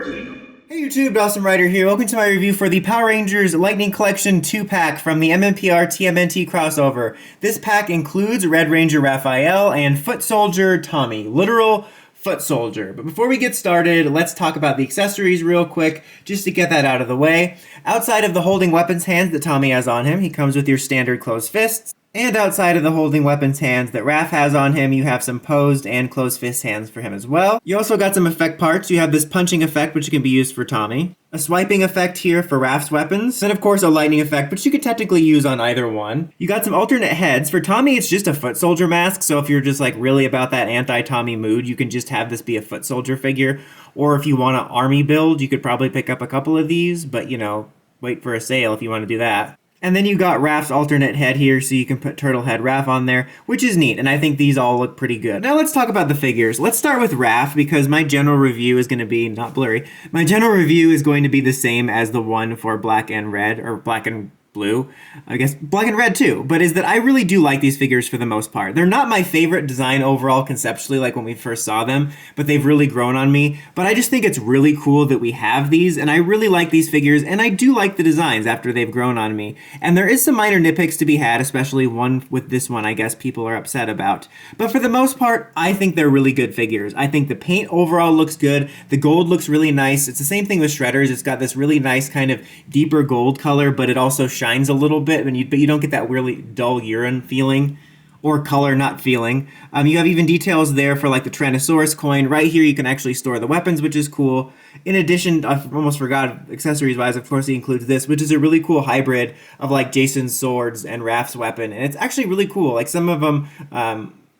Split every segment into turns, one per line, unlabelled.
Hey YouTube, Dawson Ryder here. Welcome to my review for the Power Rangers Lightning Collection 2-pack from the MMPR TMNT crossover. This pack includes Red Ranger Raphael and Foot Soldier Tommy. Literal foot soldier. But before we get started, let's talk about the accessories real quick, just to get that out of the way. Outside of the holding weapons hands that Tommy has on him, he comes with your standard closed fists. And outside of the holding weapons hands that Raph has on him, you have some posed and closed fist hands for him as well. You also got some effect parts. You have this punching effect, which can be used for Tommy. A swiping effect here for Raph's weapons. And of course a lightning effect, which you could technically use on either one. You got some alternate heads. For Tommy, it's just a foot soldier mask. So if you're just like really about that anti-Tommy mood, you can just have this be a foot soldier figure. Or if you want an army build, you could probably pick up a couple of these. But you know, wait for a sale if you want to do that. And then you got Raph's alternate head here, so you can put Turtle Head Raph on there, which is neat, and I think these all look pretty good. Now let's talk about the figures. Let's start with Raph, because my general review is going to be, not blurry, my general review is going to be the same as the one for Black and Red, or Black and Blue, I guess Black and Red too, but is that I really do like these figures for the most part. They're not my favorite design overall conceptually like when we first saw them, but they've really grown on me. But I just think it's really cool that we have these, and I really like these figures, and I do like the designs after they've grown on me. And there is some minor nitpicks to be had, especially one with this one I guess people are upset about. But for the most part, I think they're really good figures. I think the paint overall looks good, the gold looks really nice. It's the same thing with Shredder's. It's got this really nice kind of deeper gold color, but it also shines a little bit, but you don't get that really dull urine feeling, or color, not feeling. You have even details there for like the Tyrannosaurs coin. Right here you can actually store the weapons, which is cool. In addition, I almost forgot, accessories wise, of course he includes this, which is a really cool hybrid of like Jason's swords and Raph's weapon, and it's actually really cool. Like some of them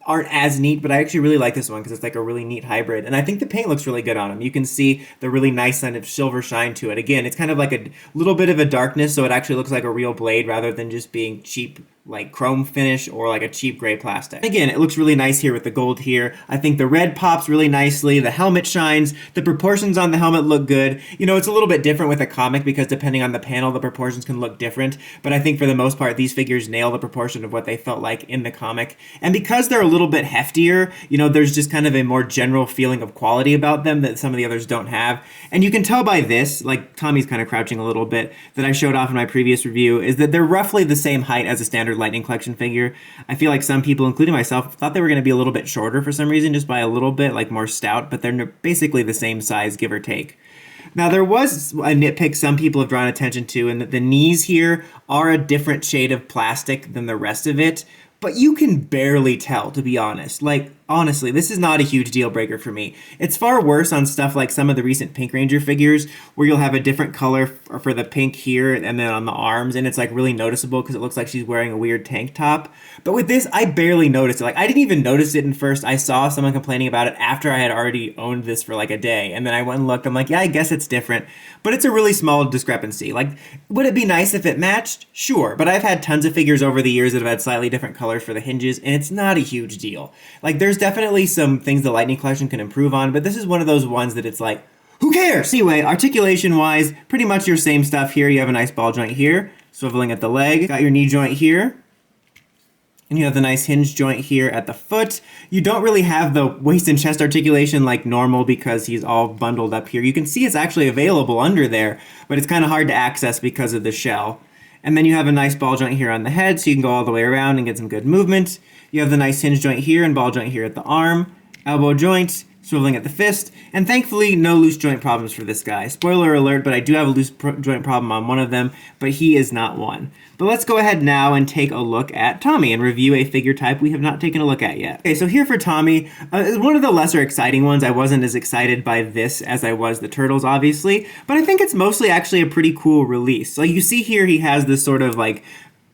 aren't as neat, but I actually really like this one because it's like a really neat hybrid, and I think the paint looks really good on him. You can see the really nice kind of silver shine to it. Again, it's kind of like a little bit of a darkness, so it actually looks like a real blade rather than just being cheap like chrome finish or like a cheap gray plastic. Again, it looks really nice here with the gold here. I think the red pops really nicely. The helmet shines. The proportions on the helmet look good. You know, it's a little bit different with a comic because depending on the panel, the proportions can look different. But I think for the most part, these figures nail the proportion of what they felt like in the comic. And because they're a little bit heftier, you know, there's just kind of a more general feeling of quality about them that some of the others don't have. And you can tell by this, like Tommy's kind of crouching a little bit, that I showed off in my previous review, is that they're roughly the same height as a standard Lightning Collection figure. I feel like some people, including myself, thought they were going to be a little bit shorter for some reason, just by a little bit, like more stout, but they're basically the same size, give or take. Now, there was a nitpick some people have drawn attention to, and that the knees here are a different shade of plastic than the rest of it, but you can barely tell, to be honest. Like, honestly, this is not a huge deal breaker for me. It's far worse on stuff like some of the recent Pink Ranger figures, where you'll have a different color for the pink here and then on the arms, and it's like really noticeable because it looks like she's wearing a weird tank top. But with this, I barely noticed it. Like, I didn't even notice it in first. I saw someone complaining about it after I had already owned this for like a day, and then I went and looked. I'm like, yeah, I guess it's different, but it's a really small discrepancy. Like, would it be nice if it matched? Sure, but I've had tons of figures over the years that have had slightly different colors for the hinges, and it's not a huge deal. Like, there's definitely some things the Lightning Collection can improve on, but this is one of those ones that it's like, who cares? Anyway, articulation-wise, pretty much your same stuff here. You have a nice ball joint here, swiveling at the leg. Got your knee joint here. And you have the nice hinge joint here at the foot. You don't really have the waist and chest articulation like normal because he's all bundled up here. You can see it's actually available under there, but it's kind of hard to access because of the shell. And then you have a nice ball joint here on the head, so you can go all the way around and get some good movement. You have the nice hinge joint here and ball joint here at the arm, elbow joint, swiveling at the fist, and thankfully no loose joint problems for this guy. Spoiler alert, but I do have a loose joint problem on one of them, but he is not one. But let's go ahead now and take a look at Tommy and review a figure type we have not taken a look at yet. Okay, so here for Tommy, is one of the lesser exciting ones. I wasn't as excited by this as I was the Turtles, obviously, but I think it's mostly actually a pretty cool release. Like you see here, he has this sort of like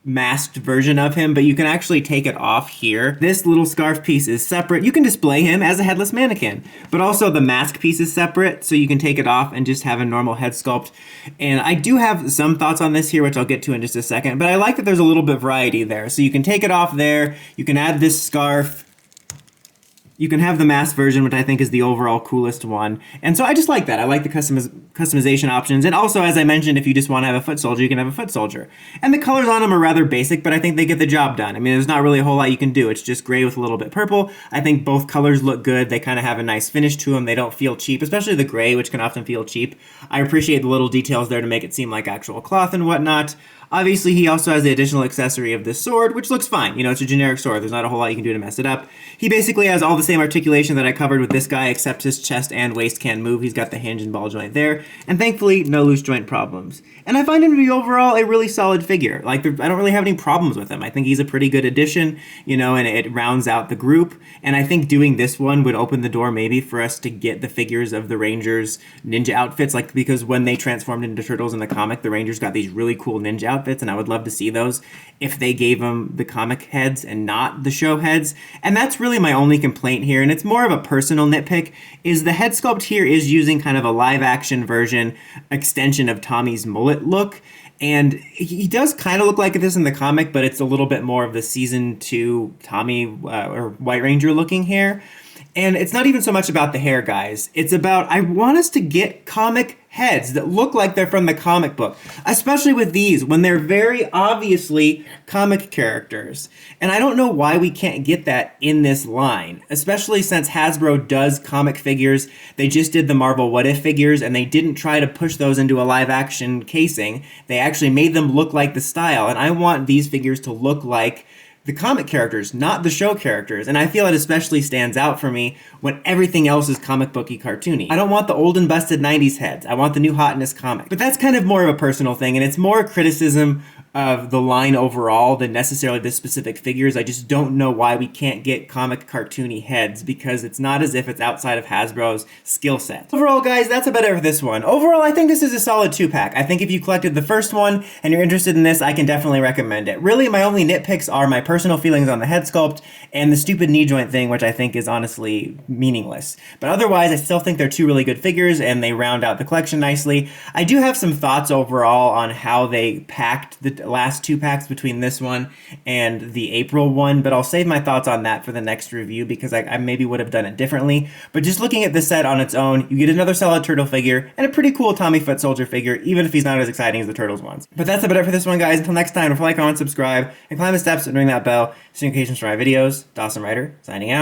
masked version of him, but you can actually take it off here. This little scarf piece is separate. You can display him as a headless mannequin, but also the mask piece is separate, so you can take it off and just have a normal head sculpt. And I do have some thoughts on this here, which I'll get to in just a second, but I like that there's a little bit of variety there. So you can take it off there, you can add this scarf, You can have the mask version, which I think is the overall coolest one. And so I just like that. I like the customization options. And also, as I mentioned, if you just want to have a foot soldier, you can have a foot soldier. And the colors on them are rather basic, but I think they get the job done. I mean, there's not really a whole lot you can do. It's just gray with a little bit purple. I think both colors look good. They kind of have a nice finish to them. They don't feel cheap, especially the gray, which can often feel cheap. I appreciate the little details there to make it seem like actual cloth and whatnot. Obviously, he also has the additional accessory of this sword, which looks fine. You know, it's a generic sword. There's not a whole lot you can do to mess it up. He basically has all the same articulation that I covered with this guy, except his chest and waist can move. He's got the hinge and ball joint there. And thankfully, no loose joint problems. And I find him to be overall a really solid figure. Like, I don't really have any problems with him. I think he's a pretty good addition, you know, and it rounds out the group. And I think doing this one would open the door maybe for us to get the figures of the Rangers ninja outfits. Like, because when they transformed into turtles in the comic, the Rangers got these really cool ninja outfits, and I would love to see those if they gave them the comic heads and not the show heads. And that's really my only complaint here, and it's more of a personal nitpick, is the head sculpt here is using kind of a live action version extension of Tommy's mullet look. And he does kind of look like this in the comic, but it's a little bit more of the season 2 Tommy or White Ranger looking hair. And it's not even so much about the hair, guys. It's about, I want us to get comic heads that look like they're from the comic book, especially with these, when they're very obviously comic characters. And I don't know why we can't get that in this line, especially since Hasbro does comic figures. They just did the Marvel What If figures, and they didn't try to push those into a live action casing. They actually made them look like the style, and I want these figures to look like the comic characters, not the show characters. And I feel it especially stands out for me when everything else is comic booky cartoony. I don't want the old and busted 90s heads. I want the new hotness comic. But that's kind of more of a personal thing, and it's more criticism of the line overall than necessarily the specific figures. I just don't know why we can't get comic cartoony heads, because it's not as if it's outside of Hasbro's skill set. Overall, guys, that's about it for this one. Overall, I think this is a solid 2-pack. I think if you collected the first one and you're interested in this, I can definitely recommend it. Really, my only nitpicks are my personal feelings on the head sculpt and the stupid knee joint thing, which I think is honestly meaningless. But otherwise, I still think they're 2 really good figures, and they round out the collection nicely. I do have some thoughts overall on how they packed the last 2 packs between this one and the April one, but I'll save my thoughts on that for the next review, because I maybe would have done it differently. But just looking at this set on its own, you get another solid turtle figure and a pretty cool Tommy foot soldier figure, even if he's not as exciting as the turtles ones. But that's about it for this one, guys. Until next time, don't forget, like, comment, subscribe, and climb the steps and ring that bell so you get notifications for my videos. Dawson Ryder, signing out.